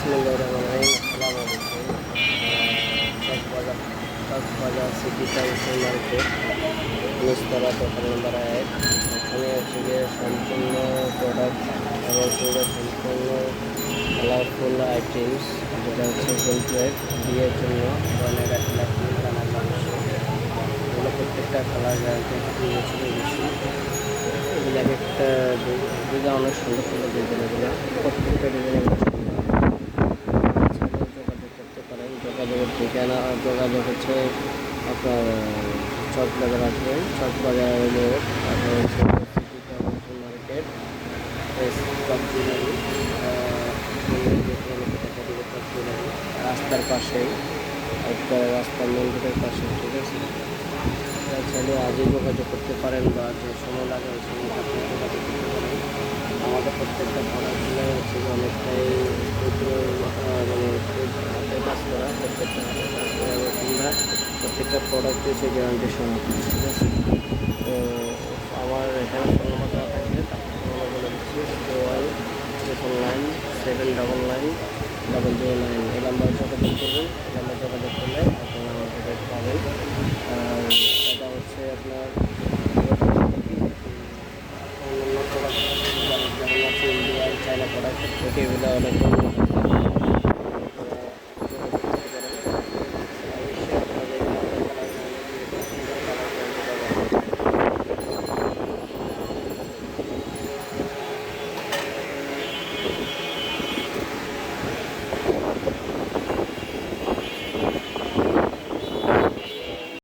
বিসমিল্লাহিররহমানিররহিম। আসসালামু আলাইকুম। Chawkbazar city town market, নিচতলা, দোকান নম্বর 1। এখানে হচ্ছে গিয়ে সম্পূর্ণ প্রোডাক্ট এবং পুরো সম্পূর্ণ কালারফুল আইটেমস, যেটা হচ্ছে গোল প্লেট বিয়ের জন্য ধরনের লাঠি রান্নার মাংস, এগুলো প্রত্যেকটা কালার গ্যারান্টি 2 বছরের বেশি। এগুলো এক একটা ডিজাইন অনেক সুন্দর সুন্দর ডিজাইন, এগুলো প্রত্যেকটা ডিজাইনের যোগাযোগ করতে পারেন। যোগাযোগের ঠিকানা যোগাযোগ হচ্ছে আপনার চকবাজার আসবেন, চকবাজারের মোড়, তারপর হচ্ছে সিটি টাউন মার্কেট, রাস্তার পাশেই, একটা রাস্তার মেন গেটের পাশে, ঠিক আছে। চাইলে আজই যোগাযোগ করতে পারেন বা যে সময় লাগে ওই সময় আপনি যোগাযোগ করতে পারেন। আমাদের প্রত্যেকটা প্রোডাক্টগুলো হচ্ছে অনেকটাই ক্ষুদ্র, মানে হাতে কাজ করা, প্রত্যেকটা হাতে কাজ করা এবং আমরা প্রত্যেকটা প্রোডাক্ট হচ্ছে গ্যারান্টি সহ, ঠিক আছে। তো আমার এখানে ফোন নম্বর দেওয়া থাকবে, তারপর ফোন নম্বর বলে দিচ্ছি 0199 009 এই নাম্বারে যোগাযোগ করবেন। এই নাম্বারে যোগাযোগ করলে আপনারা আমাদের পাবেন। আর এটা হচ্ছে আপনার অন্যান্য প্রোডাক্ট যেমন আছে ইন্ডিয়ান, চায়না প্রোডাক্ট থেকে এগুলো অনেক